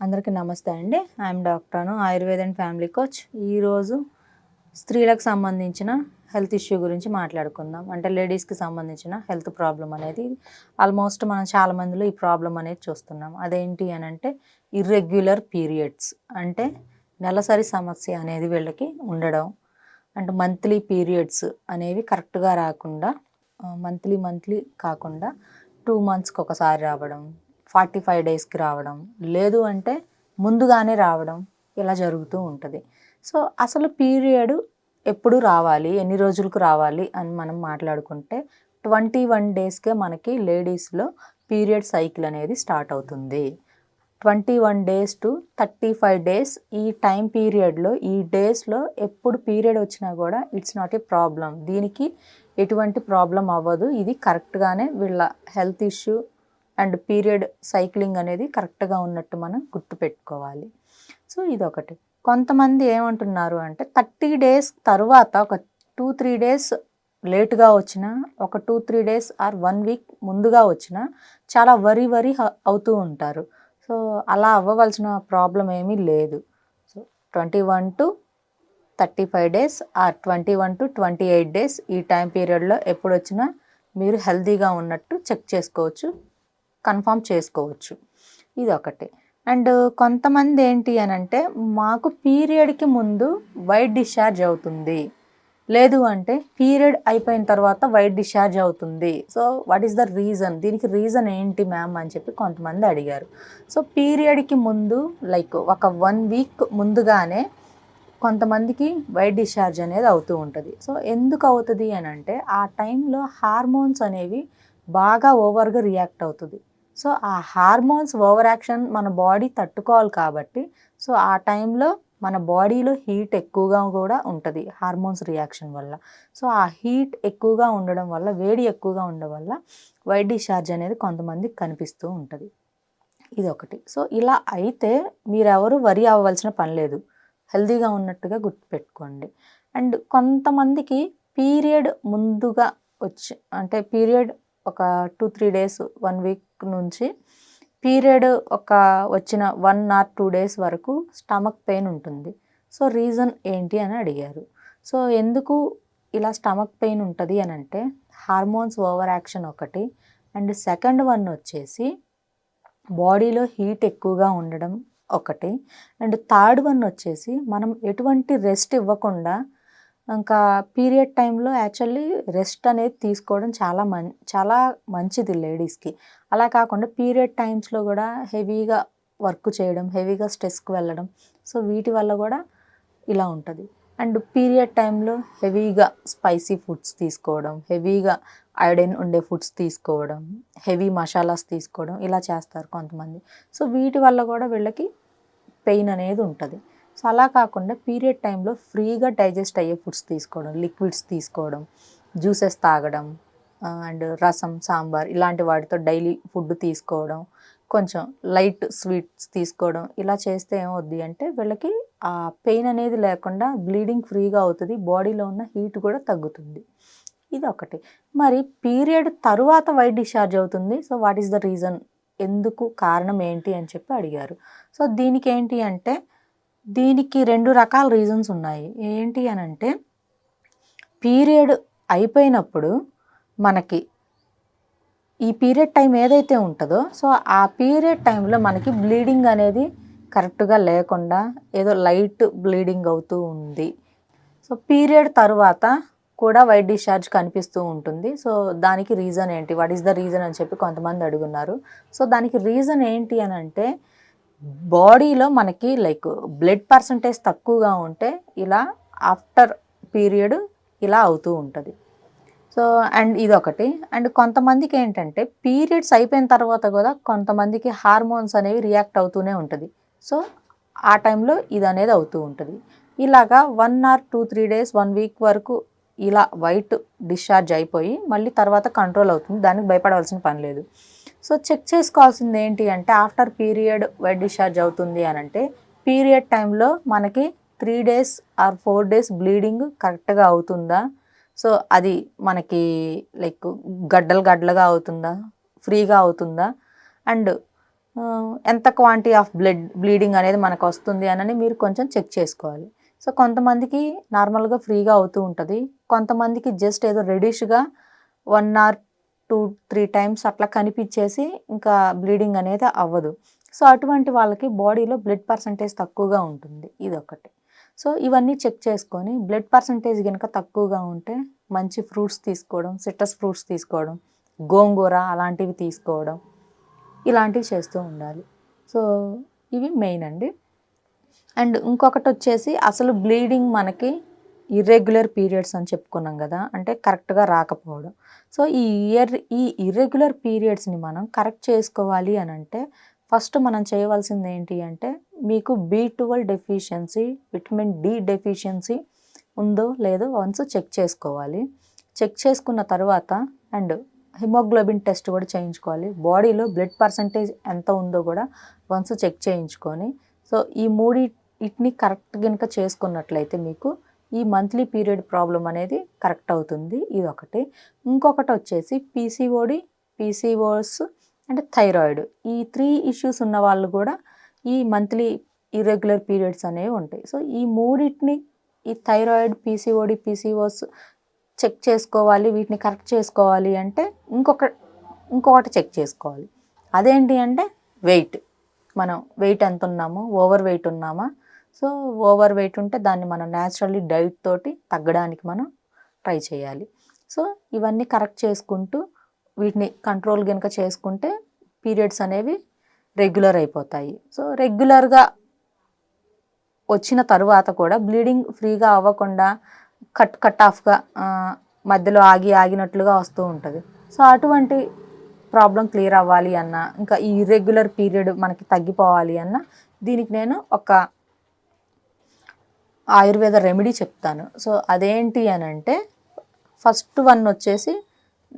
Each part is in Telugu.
అందరికీ నమస్తే అండి. I'm doctor Ayurveda and family coach. ఈరోజు స్త్రీలకు సంబంధించిన హెల్త్ ఇష్యూ గురించి మాట్లాడుకుందాం. అంటే లేడీస్కి సంబంధించిన హెల్త్ ప్రాబ్లం అనేది ఆల్మోస్ట్ మనం చాలా మందిలో ఈ ప్రాబ్లం అనేది చూస్తున్నాం. అదేంటి అని అంటే ఇర్రెగ్యులర్ పీరియడ్స్, అంటే నెలసరి సమస్య అనేది వీళ్ళకి ఉండడం. అంటే మంత్లీ పీరియడ్స్ అనేవి కరెక్ట్గా రాకుండా, మంత్లీ కాకుండా 2 monthsకి ఒకసారి రావడం, 45 daysకి రావడం, లేదు అంటే ముందుగానే రావడం, ఇలా జరుగుతూ ఉంటుంది. సో అసలు పీరియడ్ ఎప్పుడు రావాలి, ఎన్ని రోజులకు రావాలి అని మనం మాట్లాడుకుంటే 21 daysకే మనకి లేడీస్లో పీరియడ్ సైకిల్ అనేది స్టార్ట్ అవుతుంది. 21 days to 35 days ఈ టైం పీరియడ్లో, ఈ డేస్లో ఎప్పుడు పీరియడ్ వచ్చినా కూడా ఇట్స్ నాట్ ఏ ప్రాబ్లం. దీనికి ఎటువంటి ప్రాబ్లం అవ్వదు. ఇది కరెక్ట్గానే వీళ్ళ health issue and period cycling అనేది కరెక్ట్గా ఉన్నట్టు మనం గుర్తుపెట్టుకోవాలి. సో ఇదొకటి. కొంతమంది ఏమంటున్నారు అంటే 30 days తర్వాత ఒక 2-3 days లేట్గా వచ్చినా, ఒక 2-3 days ఆర్ 1 week ముందుగా వచ్చినా చాలా వరి అవుతూ ఉంటారు. సో అలా అవ్వవలసిన ప్రాబ్లం ఏమీ లేదు. So 21 to 35 days or 21 to 28 days ఈ టైం పీరియడ్లో ఎప్పుడు వచ్చినా మీరు హెల్తీగా ఉన్నట్టు చెక్ చేసుకోవచ్చు, కన్ఫర్మ్ చేసుకోవచ్చు. ఇది ఒకటి. అండ్ కొంతమంది ఏంటి అని అంటే మాకు పీరియడ్కి ముందు వైట్ డిశ్చార్జ్ అవుతుంది, లేదు అంటే పీరియడ్ అయిపోయిన తర్వాత వైట్ డిశ్చార్జ్ అవుతుంది. So what is the reason, దీనికి రీజన్ ఏంటి మ్యామ్ అని చెప్పి కొంతమంది అడిగారు. సో పీరియడ్కి ముందు లైక్ ఒక 1 week ముందుగానే కొంతమందికి వైట్ డిశ్చార్జ్ అనేది అవుతూ ఉంటుంది. సో ఎందుకు అవుతుంది అని అంటే ఆ టైంలో హార్మోన్స్ అనేవి బాగా ఓవర్గా రియాక్ట్ అవుతుంది. సో ఆ హార్మోన్స్ ఓవర్ యాక్షన్ మన బాడీ తట్టుకోవాలి కాబట్టి, సో ఆ టైంలో మన బాడీలో హీట్ ఎక్కువగా కూడా ఉంటుంది హార్మోన్స్ రియాక్షన్ వల్ల. సో ఆ హీట్ ఎక్కువగా ఉండడం వల్ల, వేడి ఎక్కువగా ఉండడం వల్ల వైట్ డిశ్చార్జ్ అనేది కొంతమందికి కనిపిస్తూ ఉంటుంది. ఇది ఒకటి. సో ఇలా అయితే మీరెవరు వరి అవ్వవలసిన పని లేదు, హెల్తీగా ఉన్నట్టుగా గుర్తుపెట్టుకోండి. అండ్ కొంతమందికి పీరియడ్ ముందుగా వచ్చి, అంటే పీరియడ్ ఒక 2-3 days 1 week నుంచి పీరియడ్ ఒక వచ్చిన 1 or 2 days వరకు స్టమక్ పెయిన్ ఉంటుంది. సో రీజన్ ఏంటి అని అడిగారు. సో ఎందుకు ఇలా స్టమక్ పెయిన్ ఉంటుంది అని అంటే హార్మోన్స్ ఓవర్ యాక్షన్ ఒకటి, అండ్ సెకండ్ వన్ వచ్చేసి బాడీలో హీట్ ఎక్కువగా ఉండడం ఒకటి, అండ్ థర్డ్ వన్ వచ్చేసి మనం ఎటువంటి రెస్ట్ ఇవ్వకుండా, ఇంకా పీరియడ్ టైంలో యాక్చువల్లీ రెస్ట్ అనేది తీసుకోవడం చాలా మంచిది లేడీస్కి. అలా కాకుండా పీరియడ్ టైమ్స్లో కూడా హెవీగా వర్క్ చేయడం, హెవీగా స్ట్రెస్కి వెళ్ళడం, సో వీటి వల్ల కూడా ఇలా ఉంటుంది. అండ్ పీరియడ్ టైంలో హెవీగా స్పైసీ ఫుడ్స్ తీసుకోవడం, హెవీగా ఐరన్ ఉండే ఫుడ్స్ తీసుకోవడం, హెవీ మసాలాస్ తీసుకోవడం, ఇలా చేస్తారు కొంతమంది. సో వీటి వల్ల కూడా వీళ్ళకి పెయిన్ అనేది ఉంటుంది. సో అలా కాకుండా పీరియడ్ టైంలో ఫ్రీగా డైజెస్ట్ అయ్యే ఫుడ్స్ తీసుకోవడం, లిక్విడ్స్ తీసుకోవడం, జ్యూసెస్ తాగడం, అండ్ రసం, సాంబార్ ఇలాంటి వాటితో డైలీ ఫుడ్ తీసుకోవడం, కొంచెం లైట్ స్వీట్స్ తీసుకోవడం, ఇలా చేస్తే ఏమవుద్ది అంటే వీళ్ళకి ఆ పెయిన్ అనేది లేకుండా బ్లీడింగ్ ఫ్రీగా అవుతుంది, బాడీలో ఉన్న హీట్ కూడా తగ్గుతుంది. ఇది ఒకటి. మరి పీరియడ్ తరువాత వైట్ డిశ్చార్జ్ అవుతుంది. So what is the reason, ఎందుకు, కారణం ఏంటి అని చెప్పి అడిగారు. సో దీనికి ఏంటి అంటే దీనికి 2 రకాల రీజన్స్ ఉన్నాయి. ఏంటి అని అంటే పీరియడ్ అయిపోయినప్పుడు మనకి ఈ పీరియడ్ టైం ఏదైతే ఉంటుందో, సో ఆ పీరియడ్ టైంలో మనకి బ్లీడింగ్ అనేది కరెక్ట్గా లేకుండా ఏదో లైట్ బ్లీడింగ్ అవుతూ ఉంది. సో పీరియడ్ తర్వాత కూడా వైట్ డిశ్చార్జ్ కనిపిస్తూ ఉంటుంది. సో దానికి రీజన్ ఏంటి, వాట్ ఈస్ ద రీజన్ అని చెప్పి కొంతమంది అడుగున్నారు. సో దానికి రీజన్ ఏంటి అని అంటే బాడీలో మనకి లైక్ బ్లడ్ పర్సంటేజ్ తక్కువగా ఉంటే ఇలా ఆఫ్టర్ పీరియడ్ ఇలా అవుతూ ఉంటుంది. సో అండ్ ఇదొకటి. అండ్ కొంతమందికి ఏంటంటే పీరియడ్స్ అయిపోయిన తర్వాత కూడా కొంతమందికి హార్మోన్స్ అనేవి రియాక్ట్ అవుతూనే ఉంటుంది. సో ఆ టైంలో ఇది అనేది అవుతూ ఉంటుంది. ఇలాగా 1 or 2-3 days 1 week వరకు ఇలా వైట్ డిశ్చార్జ్ అయిపోయి మళ్ళీ తర్వాత కంట్రోల్ అవుతుంది, దానికి భయపడవలసిన పని లేదు. సో చెక్ చేసుకోవాల్సింది ఏంటి అంటే ఆఫ్టర్ పీరియడ్ వైట్ డిశ్చార్జ్ అవుతుంది అని అంటే పీరియడ్ టైంలో మనకి 3 days or 4 days బ్లీడింగ్ కరెక్ట్గా అవుతుందా, సో అది మనకి లైక్ గడ్డలుగా అవుతుందా, ఫ్రీగా అవుతుందా, అండ్ ఎంత క్వాంటిటీ ఆఫ్ బ్లీడింగ్ అనేది మనకు వస్తుంది అని మీరు కొంచెం చెక్ చేసుకోవాలి. సో కొంతమందికి నార్మల్గా ఫ్రీగా అవుతూ ఉంటుంది, కొంతమందికి జస్ట్ ఏదో రెడిష్గా 1 or 2-3 టైమ్స్ అట్లా కనిపించేసి ఇంకా బ్లీడింగ్ అనేది అవ్వదు. సో అటువంటి వాళ్ళకి బాడీలో బ్లడ్ పర్సంటేజ్ తక్కువగా ఉంటుంది, ఇదొకటి. సో ఇవన్నీ చెక్ చేసుకొని బ్లడ్ పర్సంటేజ్ కనుక తక్కువగా ఉంటే మంచి ఫ్రూట్స్ తీసుకోవడం, సిట్రస్ ఫ్రూట్స్ తీసుకోవడం, గోంగూర అలాంటివి తీసుకోవడం, ఇలాంటివి చేస్తూ ఉండాలి. సో ఇవి మెయిన్ అండి. అండ్ ఇంకొకటి వచ్చేసి అసలు బ్లీడింగ్ మనకి ఇర్రెగ్యులర్ పీరియడ్స్ అని చెప్పుకున్నాం కదా, అంటే కరెక్ట్గా రాకపోవడం. సో ఈ ఇర్రెగ్యులర్ పీరియడ్స్ని మనం కరెక్ట్ చేసుకోవాలి అని అంటే ఫస్ట్ మనం చేయవలసింది ఏంటి అంటే, మీకు B12 deficiency, vitamin D deficiency ఉందో లేదో వన్స్ చెక్ చేసుకోవాలి. చెక్ చేసుకున్న తర్వాత అండ్ హిమోగ్లోబిన్ టెస్ట్ కూడా చేయించుకోవాలి. బాడీలో బ్లడ్ పర్సంటేజ్ ఎంత ఉందో కూడా వన్స్ చెక్ చేయించుకొని, సో ఈ మూడింటిని కరెక్ట్ కనుక చేసుకున్నట్లయితే మీకు ఈ మంత్లీ పీరియడ్ ప్రాబ్లం అనేది కరెక్ట్ అవుతుంది, ఇదొకటి. ఇంకొకటి వచ్చేసి PCOS అంటే థైరాయిడ్. ఈ 3 ఇష్యూస్ ఉన్న వాళ్ళు కూడా ఈ మంత్లీ ఇర్రెగ్యులర్ పీరియడ్స్ అనేవి ఉంటాయి. సో ఈ మూడింటిని, ఈ థైరాయిడ్, PCOS చెక్ చేసుకోవాలి. వీటిని కరెక్ట్ చేసుకోవాలి అంటే ఇంకొకటి చెక్ చేసుకోవాలి. అదేంటి అంటే వెయిట్. మనం వెయిట్ ఎంత ఉన్నామో, ఓవర్ వెయిట్ ఉన్నామా? సో ఓవర్ వెయిట్ ఉంటే దాన్ని మనం న్యాచురల్లీ డైట్ తోటి తగ్గడానికి మనం ట్రై చేయాలి. సో ఇవన్నీ కరెక్ట్ చేసుకుంటూ వీటిని కంట్రోల్ కనుక చేసుకుంటే పీరియడ్స్ అనేవి రెగ్యులర్ అయిపోతాయి. సో రెగ్యులర్గా వచ్చిన తరువాత కూడా బ్లీడింగ్ ఫ్రీగా అవ్వకుండా కట్ ఆఫ్గా మధ్యలో ఆగినట్లుగా వస్తూ ఉంటుంది. సో అటువంటి ప్రాబ్లం క్లియర్ అవ్వాలి అన్న, ఇంకా ఈ ఇర్రెగ్యులర్ పీరియడ్ మనకి తగ్గిపోవాలి అన్న, దీనికి నేను ఒక ఆయుర్వేద రెమెడీ చెప్తాను. సో అదేంటి అని అంటే, ఫస్ట్ వన్ వచ్చేసి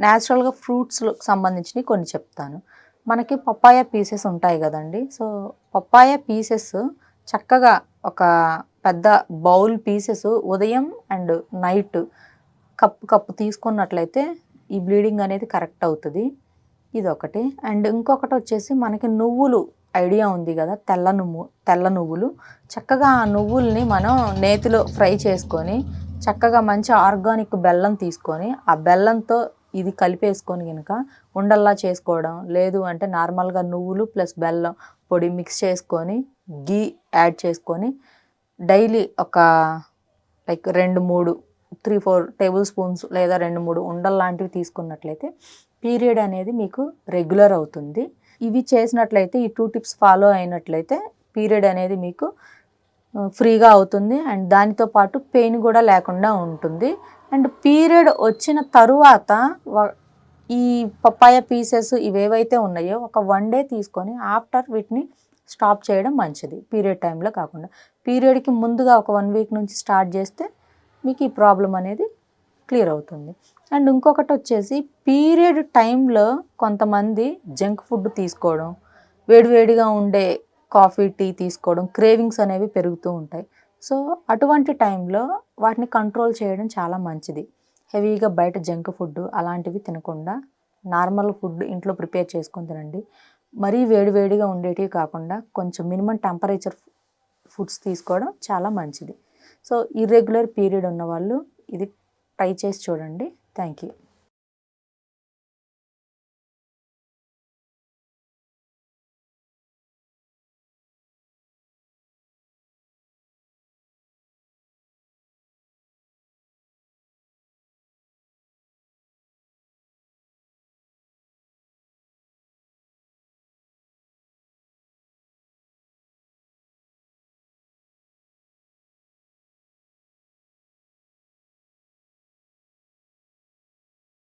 న్యాచురల్గా ఫ్రూట్స్కి సంబంధించినవి కొన్ని చెప్తాను. మనకి పప్పాయ పీసెస్ ఉంటాయి కదండి. సో పప్పాయ పీసెస్ చక్కగా ఒక పెద్ద బౌల్ పీసెస్ ఉదయం అండ్ నైట్ కప్పు తీసుకున్నట్లయితే ఈ బ్లీడింగ్ అనేది కరెక్ట్ అవుతుంది, ఇదొకటి. అండ్ ఇంకొకటి వచ్చేసి మనకి నువ్వులు ఐడియా ఉంది కదా, తెల్ల నువ్వులు. చక్కగా ఆ నువ్వుల్ని మనం నేతిలో ఫ్రై చేసుకొని చక్కగా మంచి ఆర్గానిక్ బెల్లం తీసుకొని ఆ బెల్లంతో ఇది కలిపేసుకొని కనుక ఉండల్లా చేసుకోవడం, లేదు అంటే నార్మల్గా నువ్వులు ప్లస్ బెల్లం పొడి మిక్స్ చేసుకొని గీ యాడ్ చేసుకొని డైలీ ఒక లైక్ 3-4 టేబుల్ స్పూన్స్ లేదా 2-3 ఉండలు లాంటివి తీసుకున్నట్లయితే పీరియడ్ అనేది మీకు రెగ్యులర్ అవుతుంది. ఇవి చేసినట్లయితే, ఈ 2 టిప్స్ ఫాలో అయినట్లయితే పీరియడ్ అనేది మీకు ఫ్రీగా అవుతుంది అండ్ దానితో పాటు పెయిన్ కూడా లేకుండా ఉంటుంది. అండ్ పీరియడ్ వచ్చిన తరువాత ఈ పప్పాయ పీసెస్ ఇవేవైతే ఉన్నాయో ఒక 1 డే తీసుకొని ఆఫ్టర్ వీటిని స్టాప్ చేయడం మంచిది, పీరియడ్ టైంలో కాకుండా. పీరియడ్కి ముందుగా ఒక 1 వీక్ నుంచి స్టార్ట్ చేస్తే మీకు ఈ ప్రాబ్లం అనేది క్లియర్ అవుతుంది. అండ్ ఇంకొకటి వచ్చేసి పీరియడ్ టైంలో కొంతమంది జంక్ ఫుడ్ తీసుకోవడం, వేడివేడిగా ఉండే కాఫీ, టీ తీసుకోవడం, క్రేవింగ్స్ అనేవి పెరుగుతూ ఉంటాయి. సో అటువంటి టైంలో వాటిని కంట్రోల్ చేయడం చాలా మంచిది. హెవీగా బయట జంక్ ఫుడ్ అలాంటివి తినకుండా నార్మల్ ఫుడ్ ఇంట్లో ప్రిపేర్ చేసుకొని తినండి. మరీ వేడివేడిగా ఉండేటివి కాకుండా కొంచెం మినిమం టెంపరేచర్ ఫుడ్స్ తీసుకోవడం చాలా మంచిది. సో ఇర్రెగ్యులర్ పీరియడ్ ఉన్నవాళ్ళు ఇది ట్రై చేసి చూడండి. Thank you.